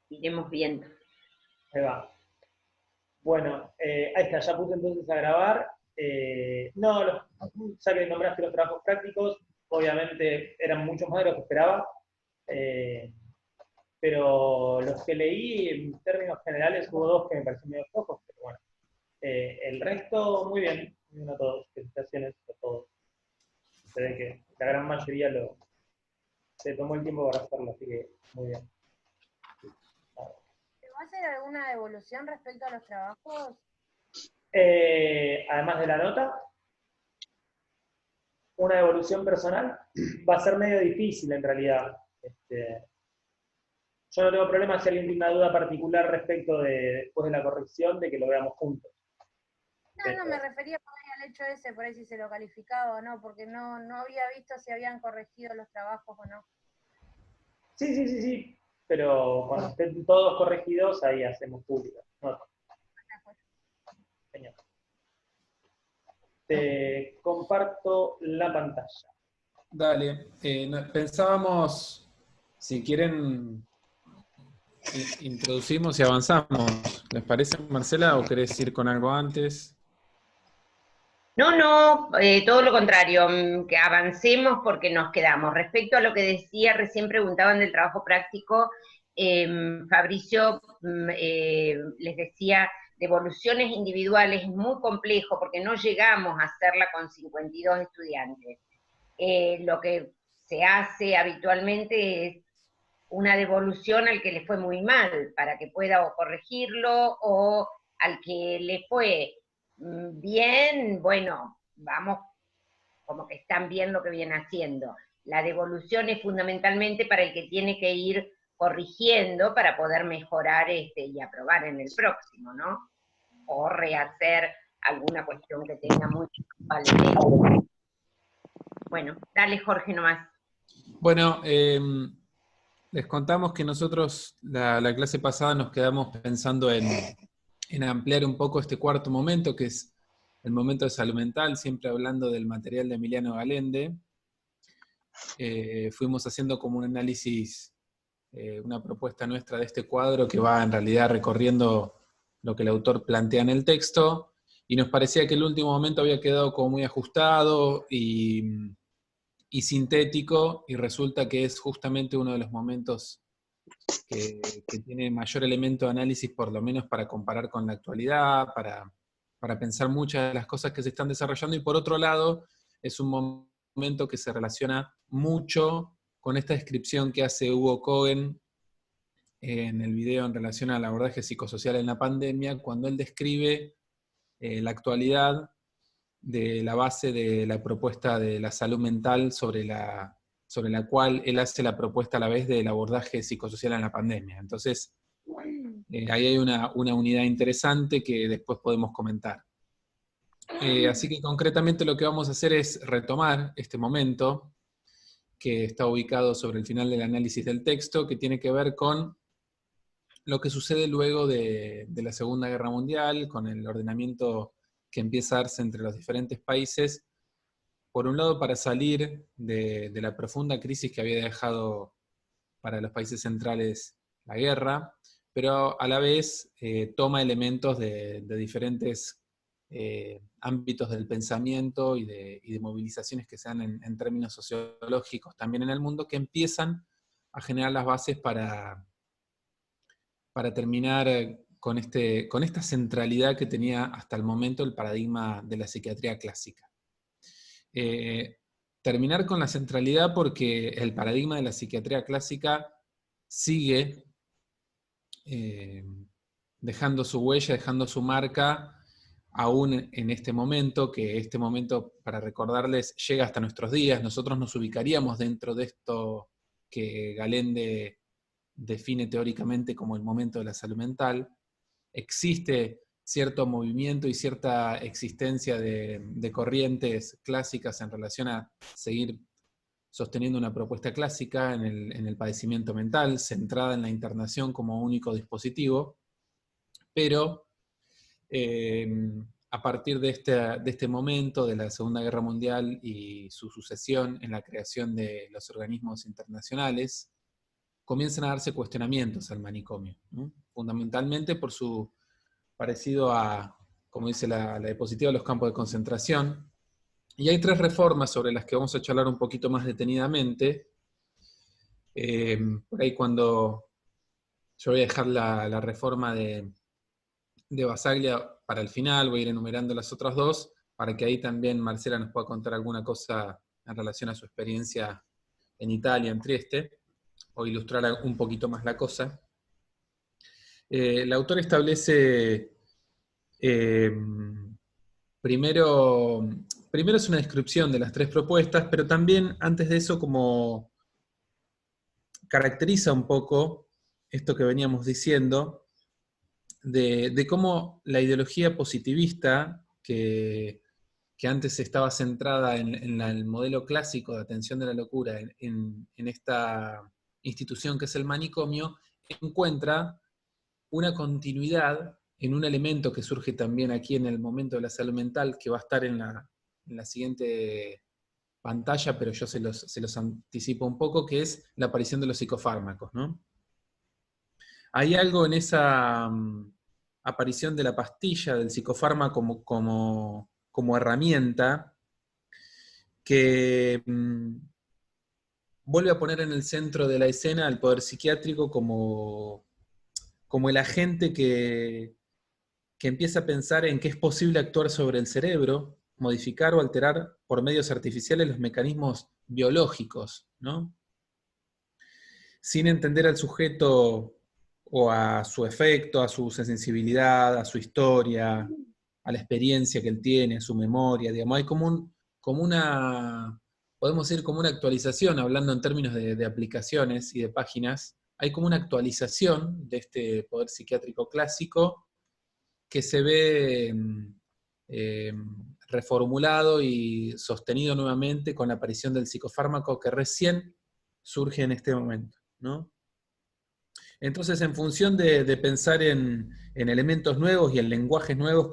iremos viendo. Ahí va. Bueno, ahí está, ya puse entonces a grabar. No, ya que nombraste los trabajos prácticos, obviamente eran muchos más de lo que esperaba, eh, pero los que leí en términos generales hubo dos que me parecieron medio flojos, pero bueno. El resto, muy bien a todos, felicitaciones a todos. Se ve que la gran mayoría se tomó el tiempo para hacerlo, así que muy bien. ¿Te va a hacer alguna devolución respecto a los trabajos? Además de la nota, una devolución personal va a ser medio difícil en realidad. Yo no tengo problema si alguien tiene una duda particular respecto de después de la corrección, de que lo veamos juntos. No, me refería por ahí al hecho ese, por ahí si se lo calificaba o no, porque no había visto si habían corregido los trabajos o no. Sí, pero cuando estén todos corregidos, ahí hacemos público. No, señor. Te comparto la pantalla. Dale, pensábamos, si quieren, introducimos y avanzamos. ¿Les parece, Marcela, o querés ir con algo antes? No, todo lo contrario, que avancemos porque nos quedamos. Respecto a lo que decía, recién preguntaban del trabajo práctico, Fabricio les decía, devoluciones individuales es muy complejo porque no llegamos a hacerla con 52 estudiantes. Lo que se hace habitualmente es una devolución al que le fue muy mal, para que pueda o corregirlo, o al que le fue bien, bueno, vamos, como que están bien lo que viene haciendo. La devolución es fundamentalmente para el que tiene que ir corrigiendo para poder mejorar y aprobar en el próximo, ¿no? O rehacer alguna cuestión que tenga mucho valor. Bueno, dale, Jorge, nomás. Bueno, les contamos que nosotros la clase pasada nos quedamos pensando en ampliar un poco este cuarto momento, que es el momento de salud mental, siempre hablando del material de Emiliano Galende. Fuimos haciendo como un análisis, una propuesta nuestra de este cuadro que va en realidad recorriendo lo que el autor plantea en el texto, y nos parecía que el último momento había quedado como muy ajustado y sintético, y resulta que es justamente uno de los momentos que tiene mayor elemento de análisis, por lo menos para comparar con la actualidad, para pensar muchas de las cosas que se están desarrollando, y por otro lado, es un momento que se relaciona mucho con esta descripción que hace Hugo Cohen en el video en relación al abordaje psicosocial en la pandemia, cuando él describe la actualidad de la base de la propuesta de la salud mental sobre la cual él hace la propuesta a la vez del abordaje psicosocial en la pandemia. Entonces, ahí hay una unidad interesante que después podemos comentar. Así que concretamente lo que vamos a hacer es retomar este momento que está ubicado sobre el final del análisis del texto, que tiene que ver con lo que sucede luego de la Segunda Guerra Mundial, con el ordenamiento que empieza a darse entre los diferentes países, por un lado para salir de la profunda crisis que había dejado para los países centrales la guerra, pero a la vez toma elementos de diferentes ámbitos del pensamiento y de movilizaciones que se dan en términos sociológicos también en el mundo, que empiezan a generar las bases para terminar con esta centralidad que tenía hasta el momento el paradigma de la psiquiatría clásica. Terminar con la centralidad porque el paradigma de la psiquiatría clásica sigue dejando su huella, dejando su marca, aún en este momento, que este momento, para recordarles, llega hasta nuestros días. Nosotros nos ubicaríamos dentro de esto que Galende define teóricamente como el momento de la salud mental. Existe cierto movimiento y cierta existencia de corrientes clásicas en relación a seguir sosteniendo una propuesta clásica en el padecimiento mental, centrada en la internación como único dispositivo, pero a partir de este momento de la Segunda Guerra Mundial y su sucesión en la creación de los organismos internacionales, comienzan a darse cuestionamientos al manicomio, ¿no? Fundamentalmente por su parecido a, como dice la diapositiva, los campos de concentración. Y hay 3 reformas sobre las que vamos a charlar un poquito más detenidamente. Por ahí cuando yo voy a dejar la reforma de Basaglia para el final, voy a ir enumerando las otras 2, para que ahí también Marcela nos pueda contar alguna cosa en relación a su experiencia en Italia, en Trieste, o ilustrar un poquito más la cosa. El autor establece, primero es una descripción de las 3 propuestas, pero también antes de eso como caracteriza un poco esto que veníamos diciendo, de cómo la ideología positivista, que antes estaba centrada en el modelo clásico de atención de la locura, en esta institución que es el manicomio, encuentra una continuidad en un elemento que surge también aquí en el momento de la salud mental, que va a estar en la siguiente pantalla, pero yo se los anticipo un poco, que es la aparición de los psicofármacos, ¿no? Hay algo en esa aparición de la pastilla, del psicofármaco como herramienta, que vuelve a poner en el centro de la escena al poder psiquiátrico como el agente que empieza a pensar en que es posible actuar sobre el cerebro, modificar o alterar por medios artificiales los mecanismos biológicos, ¿no? Sin entender al sujeto o a su efecto, a su sensibilidad, a su historia, a la experiencia que él tiene, a su memoria, digamos, hay como una, podemos decir como una actualización, hablando en términos de aplicaciones y de páginas, hay como una actualización de este poder psiquiátrico clásico que se ve reformulado y sostenido nuevamente con la aparición del psicofármaco que recién surge en este momento, ¿no? Entonces, en función de pensar en elementos nuevos y en lenguajes nuevos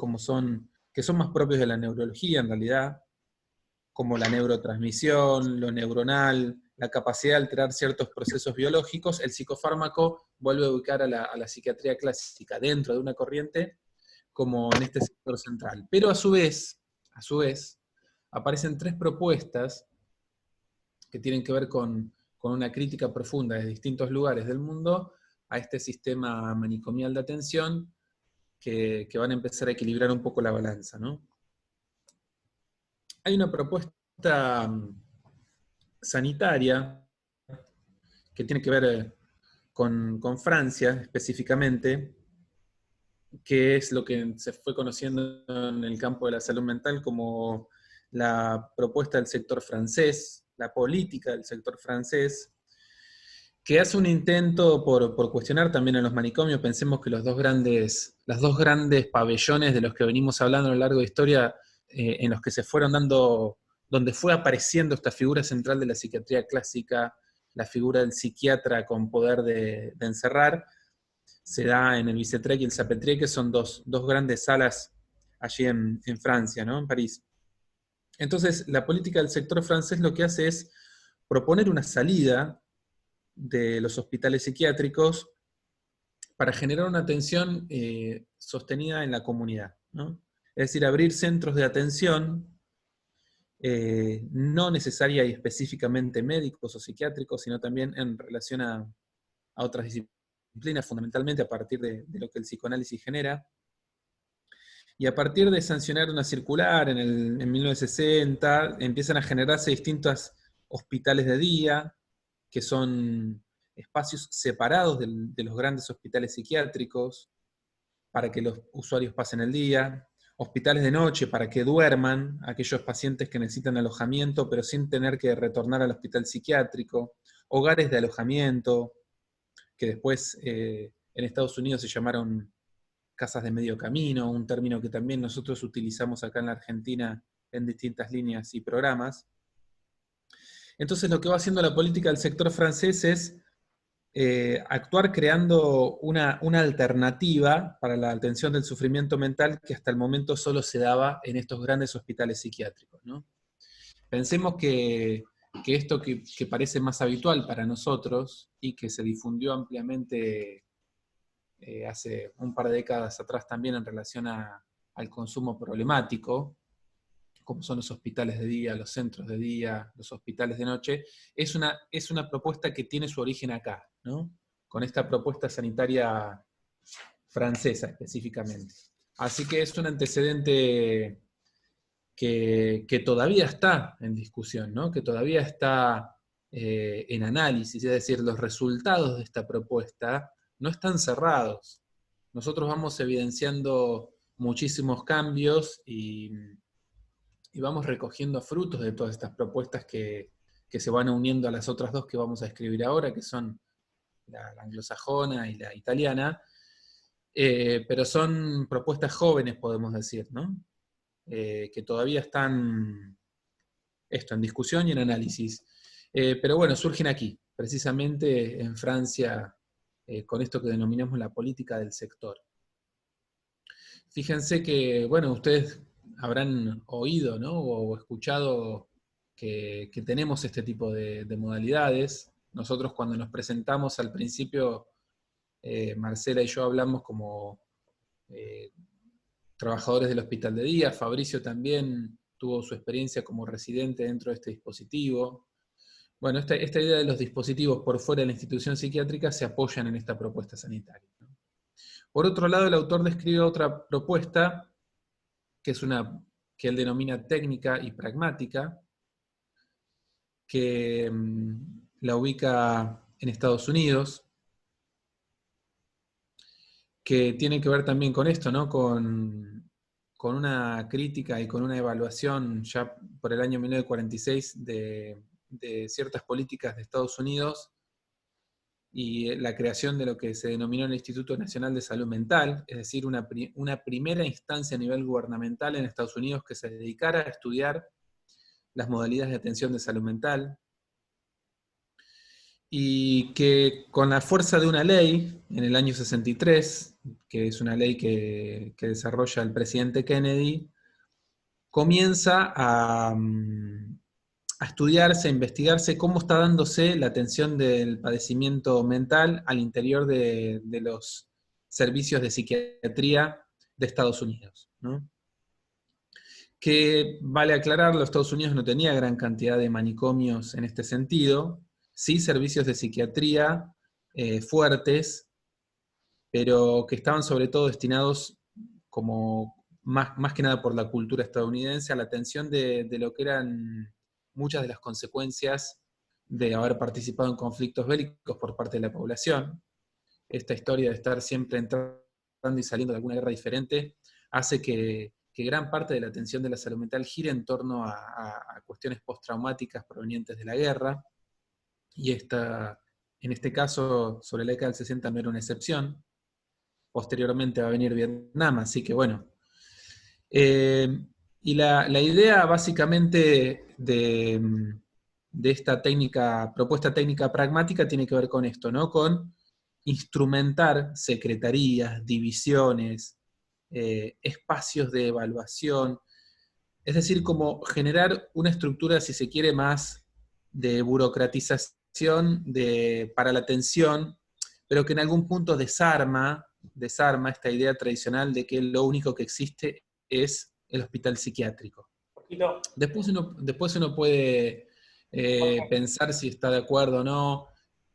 que son más propios de la neurología en realidad, como la neurotransmisión, lo neuronal, la capacidad de alterar ciertos procesos biológicos, el psicofármaco vuelve a ubicar a la psiquiatría clásica dentro de una corriente como en este sector central. Pero a su vez, aparecen 3 propuestas que tienen que ver con una crítica profunda de distintos lugares del mundo a este sistema manicomial de atención que van a empezar a equilibrar un poco la balanza, ¿no? Hay una propuesta sanitaria que tiene que ver con Francia específicamente, que es lo que se fue conociendo en el campo de la salud mental como la propuesta del sector francés, la política del sector francés, que hace un intento por cuestionar también a los manicomios. Pensemos que las dos grandes pabellones de los que venimos hablando a lo largo de la historia, en los que se fueron dando, donde fue apareciendo esta figura central de la psiquiatría clásica, la figura del psiquiatra con poder de encerrar, se da en el Bicêtre y el Salpêtrière, que son dos grandes salas allí en Francia, ¿no? En París. Entonces, la política del sector francés lo que hace es proponer una salida de los hospitales psiquiátricos para generar una atención sostenida en la comunidad, ¿no? Es decir, abrir centros de atención no necesaria y específicamente médicos o psiquiátricos, sino también en relación a otras disciplinas, fundamentalmente a partir de lo que el psicoanálisis genera. Y a partir de sancionar una circular en 1960, empiezan a generarse distintos hospitales de día, que son espacios separados de los grandes hospitales psiquiátricos, para que los usuarios pasen el día, hospitales de noche para que duerman aquellos pacientes que necesitan alojamiento, pero sin tener que retornar al hospital psiquiátrico, hogares de alojamiento, que después en Estados Unidos se llamaron casas de medio camino, un término que también nosotros utilizamos acá en la Argentina en distintas líneas y programas. Entonces lo que va haciendo la política del sector francés es actuar creando una alternativa para la atención del sufrimiento mental que hasta el momento solo se daba en estos grandes hospitales psiquiátricos, ¿no? Pensemos que que esto que parece más habitual para nosotros y que se difundió ampliamente hace un par de décadas atrás también en relación al consumo problemático, como son los hospitales de día, los centros de día, los hospitales de noche, es una propuesta que tiene su origen acá, ¿no? Con esta propuesta sanitaria francesa específicamente. Así que es un antecedente que todavía está en discusión, ¿no? Que todavía está en análisis, es decir, los resultados de esta propuesta no están cerrados. Nosotros vamos evidenciando muchísimos cambios y vamos recogiendo frutos de todas estas propuestas que se van uniendo a las otras dos que vamos a escribir ahora, que son la anglosajona y la italiana, pero son propuestas jóvenes, podemos decir, ¿no? Que todavía están en discusión y en análisis. Pero bueno, surgen aquí, precisamente en Francia, con esto que denominamos la política del sector. Fíjense que, bueno, ustedes habrán oído, ¿no? O escuchado que tenemos este tipo de modalidades. Nosotros cuando nos presentamos al principio, Marcela y yo hablamos como trabajadores del hospital de día. Fabricio también tuvo su experiencia como residente dentro de este dispositivo. Bueno, esta idea de los dispositivos por fuera de la institución psiquiátrica se apoyan en esta propuesta sanitaria, ¿no? Por otro lado, el autor describe otra propuesta, que es una que él denomina técnica y pragmática, que la ubica en Estados Unidos, que tiene que ver también con esto, ¿no? Con una crítica y con una evaluación ya por el año 1946 de ciertas políticas de Estados Unidos y la creación de lo que se denominó el Instituto Nacional de Salud Mental, es decir, una primera instancia a nivel gubernamental en Estados Unidos que se dedicara a estudiar las modalidades de atención de salud mental, y que con la fuerza de una ley, en el año 63, que es una ley que desarrolla el presidente Kennedy, comienza a estudiarse, a investigarse cómo está dándose la atención del padecimiento mental al interior de los servicios de psiquiatría de Estados Unidos, ¿no? Que, vale aclarar, los Estados Unidos no tenía gran cantidad de manicomios en este sentido, sí servicios de psiquiatría fuertes, pero que estaban sobre todo destinados como más que nada por la cultura estadounidense a la atención de lo que eran muchas de las consecuencias de haber participado en conflictos bélicos por parte de la población. Esta historia de estar siempre entrando y saliendo de alguna guerra diferente hace que gran parte de la atención de la salud mental gire en torno a cuestiones postraumáticas provenientes de la guerra, y en este caso, sobre la década del 60 no era una excepción. Posteriormente va a venir Vietnam, así que bueno. Y la idea básicamente de esta propuesta técnica pragmática tiene que ver con esto, ¿no? Con instrumentar secretarías, divisiones, espacios de evaluación, es decir, como generar una estructura, si se quiere, más de burocratización para la atención, pero que en algún punto desarma esta idea tradicional de que lo único que existe es el hospital psiquiátrico. Después uno puede pensar si está de acuerdo o no,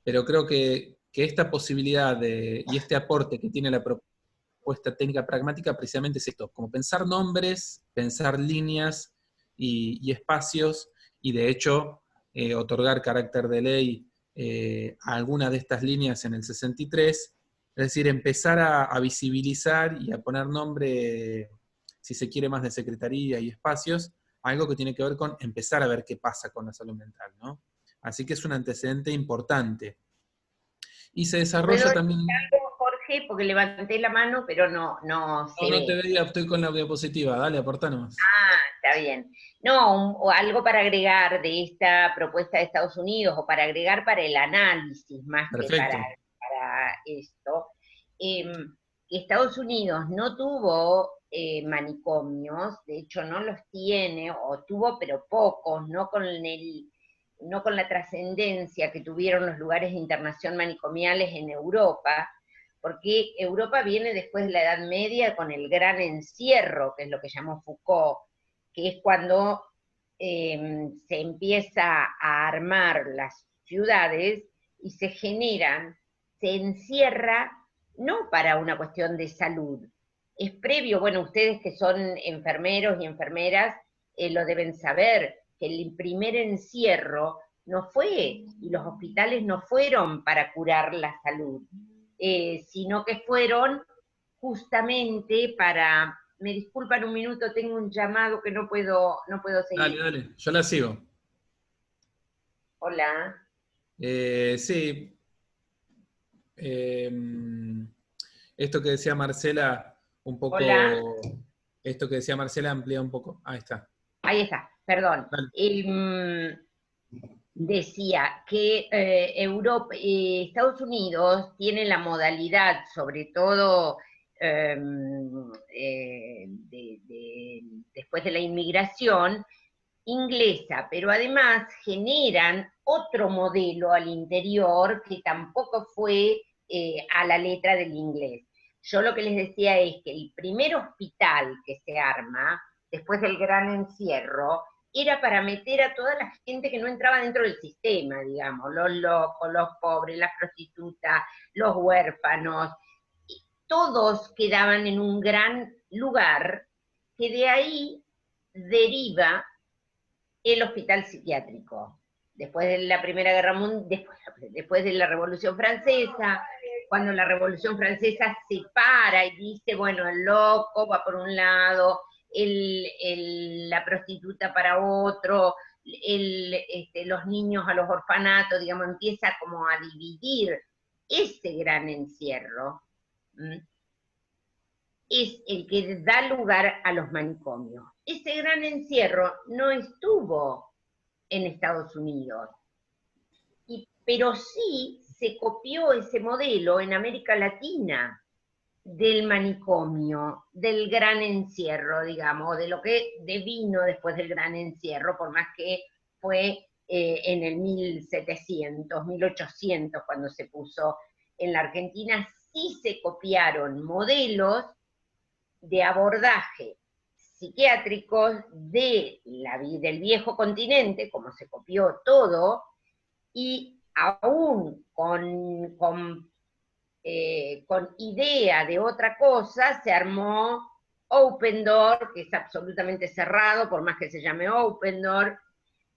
pero creo que esta posibilidad y este aporte que tiene la propuesta técnica pragmática precisamente es esto, como pensar nombres, pensar líneas y espacios, y de hecho otorgar carácter de ley a algunas de estas líneas en el 63, es decir, empezar a visibilizar y a poner nombre, si se quiere, más de secretaría y espacios, algo que tiene que ver con empezar a ver qué pasa con la salud mental, ¿no? Así que es un antecedente importante. Y se desarrolla también... algo, Jorge, porque levanté la mano, pero no se No ve. te veía, estoy con la diapositiva, dale, aportá nomás. Ah, está bien. No, o algo para agregar de esta propuesta de Estados Unidos, o para agregar para el análisis, más que Perfecto. para esto. Estados Unidos no tuvo manicomios, de hecho no los tiene, o tuvo pero pocos, no con no con la trascendencia que tuvieron los lugares de internación manicomiales en Europa, porque Europa viene después de la Edad Media con el gran encierro, que es lo que llamó Foucault, que es cuando se empieza a armar las ciudades y se encierra no para una cuestión de salud, es previo, bueno, ustedes que son enfermeros y enfermeras lo deben saber, que el primer encierro no fue, y los hospitales no fueron para curar la salud, sino que fueron justamente para... Me disculpan un minuto, tengo un llamado que no puedo seguir. Dale, yo la sigo. Hola. Sí. Esto que decía Marcela, un poco... Hola. Esto que decía Marcela amplía un poco. Ahí está. Ahí está, perdón. Decía que Europa, Estados Unidos tiene la modalidad, sobre todo después de la inmigración, inglesa, pero además generan otro modelo al interior que tampoco fue a la letra del inglés. Yo lo que les decía es que el primer hospital que se arma, después del gran encierro, era para meter a toda la gente que no entraba dentro del sistema, digamos, los locos, los pobres, las prostitutas, los huérfanos, todos quedaban en un gran lugar que de ahí deriva el hospital psiquiátrico. Después de la Primera Guerra Mundial, después de la Revolución Francesa, cuando la Revolución Francesa se para y dice, bueno, el loco va por un lado, la prostituta para otro, los niños a los orfanatos, digamos, empieza como a dividir ese gran encierro, es el que da lugar a los manicomios. Ese gran encierro no estuvo en Estados Unidos, pero sí se copió ese modelo en América Latina del manicomio, del gran encierro, digamos, de lo que devino después del gran encierro, por más que fue en el 1700, 1800, cuando se puso en la Argentina, sí se copiaron modelos de abordaje psiquiátricos del viejo continente, como se copió todo, y aún con idea de otra cosa, se armó Open Door, que es absolutamente cerrado, por más que se llame Open Door,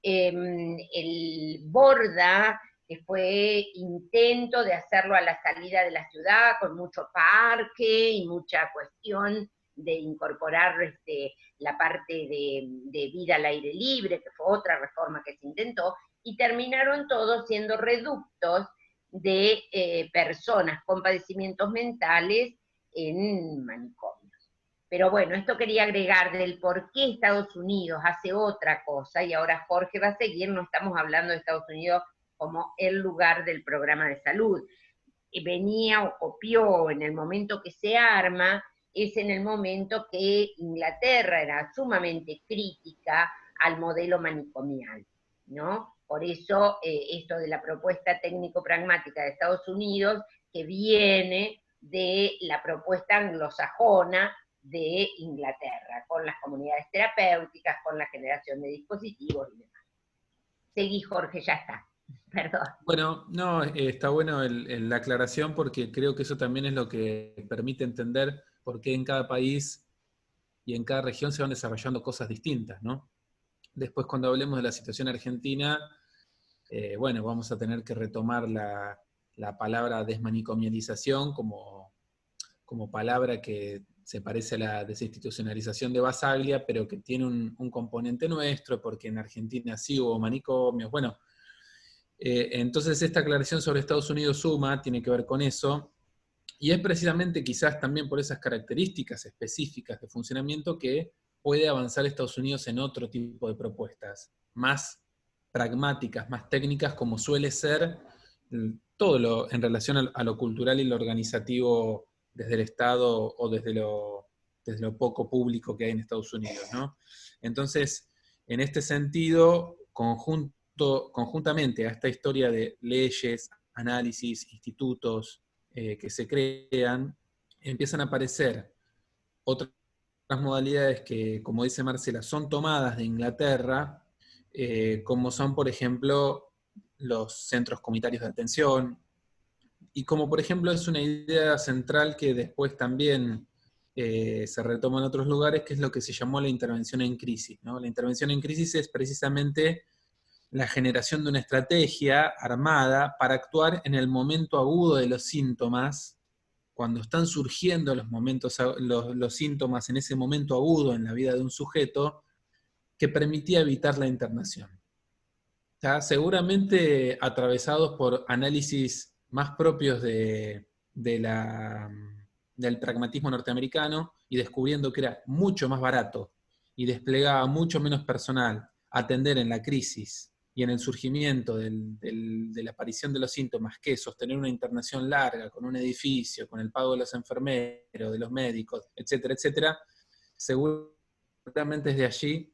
el Borda, que fue intento de hacerlo a la salida de la ciudad, con mucho parque y mucha cuestión de incorporar la parte de vida al aire libre, que fue otra reforma que se intentó, y terminaron todos siendo reductos de personas con padecimientos mentales en manicomios. Pero bueno, esto quería agregar del por qué Estados Unidos hace otra cosa, y ahora Jorge va a seguir, no estamos hablando de Estados Unidos como el lugar del programa de salud. Venía o copió en el momento que se arma, es en el momento que Inglaterra era sumamente crítica al modelo manicomial, ¿no? Por eso esto de la propuesta técnico-pragmática de Estados Unidos, que viene de la propuesta anglosajona de Inglaterra, con las comunidades terapéuticas, con la generación de dispositivos y demás. Seguí, Jorge, ya está. Perdón. Bueno, no, está bueno la aclaración, porque creo que eso también es lo que permite entender por qué en cada país y en cada región se van desarrollando cosas distintas, ¿no? Después, cuando hablemos de la situación argentina, bueno, vamos a tener que retomar la palabra desmanicomialización como palabra que se parece a la desinstitucionalización de Basaglia, pero que tiene un componente nuestro, porque en Argentina sí hubo manicomios. Bueno, entonces esta aclaración sobre Estados Unidos suma, tiene que ver con eso, y es precisamente quizás también por esas características específicas de funcionamiento que puede avanzar Estados Unidos en otro tipo de propuestas, más pragmáticas, más técnicas, como suele ser todo en relación a lo cultural y lo organizativo desde el Estado o desde lo poco público que hay en Estados Unidos, ¿no? Entonces, en este sentido, conjunto conjuntamente a esta historia de leyes, análisis, institutos que se crean, empiezan a aparecer otras modalidades que, como dice Marcela, son tomadas de Inglaterra, como son, por ejemplo, los centros comunitarios de atención, y como, por ejemplo, es una idea central que después también se retoma en otros lugares, que es lo que se llamó la intervención en crisis, ¿no? La intervención en crisis es precisamente la generación de una estrategia armada para actuar en el momento agudo de los síntomas, cuando están surgiendo los síntomas en ese momento agudo en la vida de un sujeto, que permitía evitar la internación. ¿Está? Seguramente atravesados por análisis más propios del pragmatismo norteamericano, y descubriendo que era mucho más barato y desplegaba mucho menos personal atender en la crisis y en el surgimiento de la aparición de los síntomas, que sostener una internación larga con un edificio, con el pago de los enfermeros, de los médicos, etcétera, etcétera, seguramente desde allí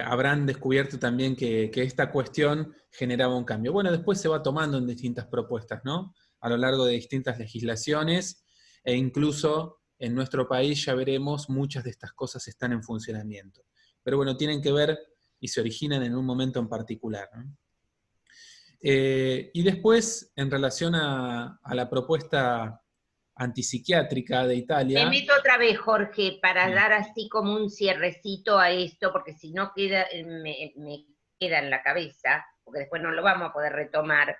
habrán descubierto también que esta cuestión generaba un cambio. Bueno, después se va tomando en distintas propuestas, ¿no? A lo largo de distintas legislaciones, e incluso en nuestro país ya veremos, muchas de estas cosas están en funcionamiento. Pero bueno, tienen que ver y se originan en un momento en particular, ¿no? Y después, en relación a la propuesta antipsiquiátrica de Italia... Me meto otra vez, Jorge, para dar así como un cierrecito a esto, porque si no queda, me queda en la cabeza, porque después no lo vamos a poder retomar.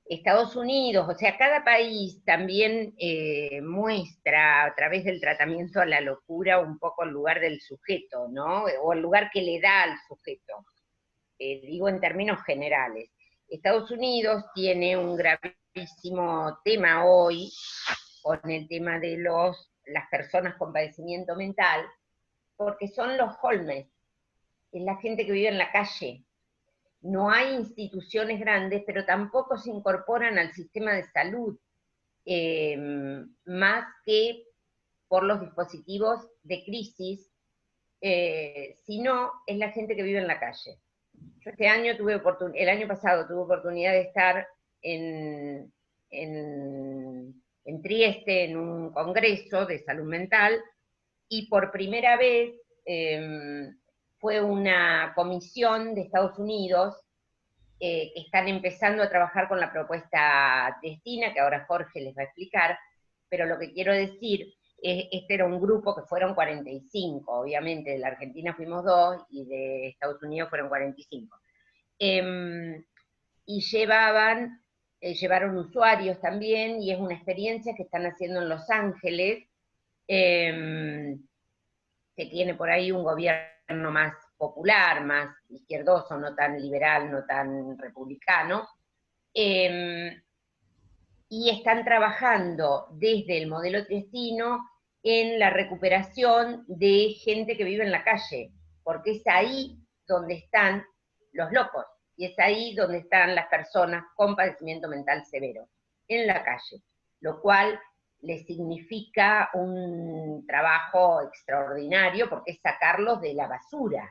Estados Unidos, o sea, cada país también muestra a través del tratamiento a la locura un poco el lugar del sujeto, ¿no? O el lugar que le da al sujeto. Digo en términos generales. Estados Unidos tiene un gravísimo tema hoy con el tema de las personas con padecimiento mental, porque son los homeless, es la gente que vive en la calle. No hay instituciones grandes, pero tampoco se incorporan al sistema de salud, más que por los dispositivos de crisis, sino es la gente que vive en la calle. Yo el año pasado tuve oportunidad de estar en Trieste en un congreso de salud mental, y por primera vez fue una comisión de Estados Unidos que están empezando a trabajar con la propuesta Destina, que ahora Jorge les va a explicar, pero lo que quiero decir, este era un grupo que fueron 45, obviamente, de la Argentina fuimos 2 y de Estados Unidos fueron 45. Y llevaron usuarios también, y es una experiencia que están haciendo en Los Ángeles, que tiene por ahí un gobierno más popular, más izquierdoso, no tan liberal, no tan republicano, y están trabajando desde el modelo triestino en la recuperación de gente que vive en la calle, porque es ahí donde están los locos, y es ahí donde están las personas con padecimiento mental severo, en la calle, lo cual les significa un trabajo extraordinario, porque es sacarlos de la basura,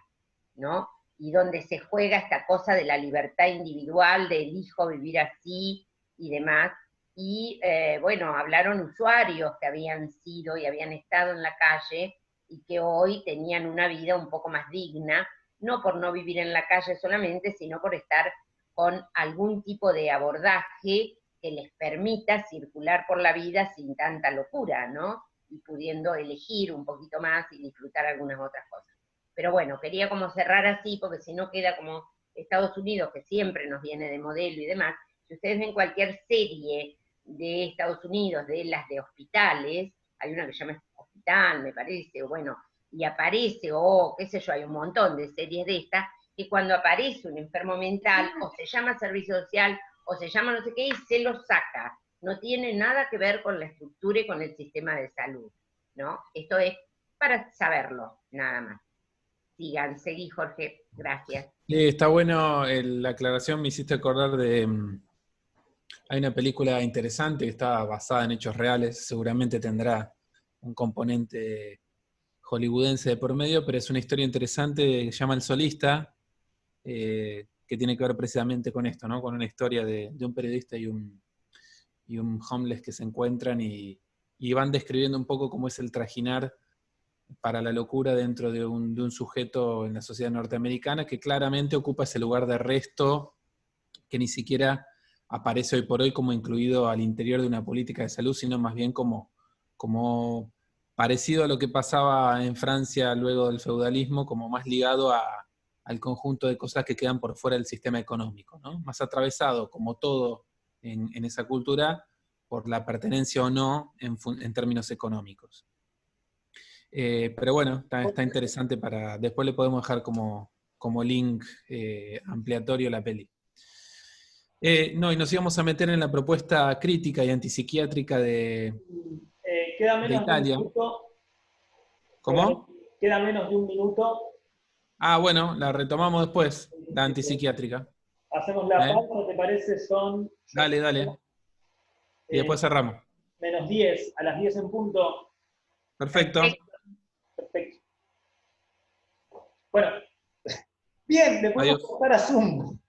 ¿no? Y donde se juega esta cosa de la libertad individual, de elijo vivir así y demás. Y bueno, hablaron usuarios que habían sido y habían estado en la calle y que hoy tenían una vida un poco más digna, no por no vivir en la calle solamente, sino por estar con algún tipo de abordaje que les permita circular por la vida sin tanta locura, ¿no? Y pudiendo elegir un poquito más y disfrutar algunas otras cosas. Pero bueno, quería como cerrar así, porque si no queda como Estados Unidos, que siempre nos viene de modelo y demás. Si ustedes ven cualquier serie de Estados Unidos, de las de hospitales, hay una que se llama Hospital, me parece, o bueno, y aparece, o qué sé yo, hay un montón de series de estas, que cuando aparece un enfermo mental, o se llama servicio social, o se llama no sé qué, y se lo saca. No tiene nada que ver con la estructura y con el sistema de salud, ¿no? Esto es para saberlo, nada más. Sigan, seguí, Jorge, gracias. Está bueno la aclaración, me hiciste acordar de... hay una película interesante que está basada en hechos reales, seguramente tendrá un componente hollywoodense de por medio, pero es una historia interesante que se llama El Solista, que tiene que ver precisamente con esto, ¿no? Con una historia de un periodista y un homeless que se encuentran y van describiendo un poco cómo es el trajinar para la locura dentro de un sujeto en la sociedad norteamericana que claramente ocupa ese lugar de resto que ni siquiera aparece hoy por hoy como incluido al interior de una política de salud, sino más bien como parecido a lo que pasaba en Francia luego del feudalismo, como más ligado al conjunto de cosas que quedan por fuera del sistema económico, ¿no? Más atravesado, como todo en esa cultura, por la pertenencia o no en términos económicos. Pero bueno, está interesante para... Después le podemos dejar como link ampliatorio la peli. No, y nos íbamos a meter en la propuesta crítica y antipsiquiátrica de Queda menos Italia. de un minuto. ¿Cómo? Queda menos de un minuto. Ah, bueno, la retomamos después, la antipsiquiátrica. Hacemos la pausa, ¿te parece? Son... Dale. Y después cerramos. Menos 10, a las 10 en punto. Perfecto. Perfecto. Bueno, bien, le podemos pasar a Zoom.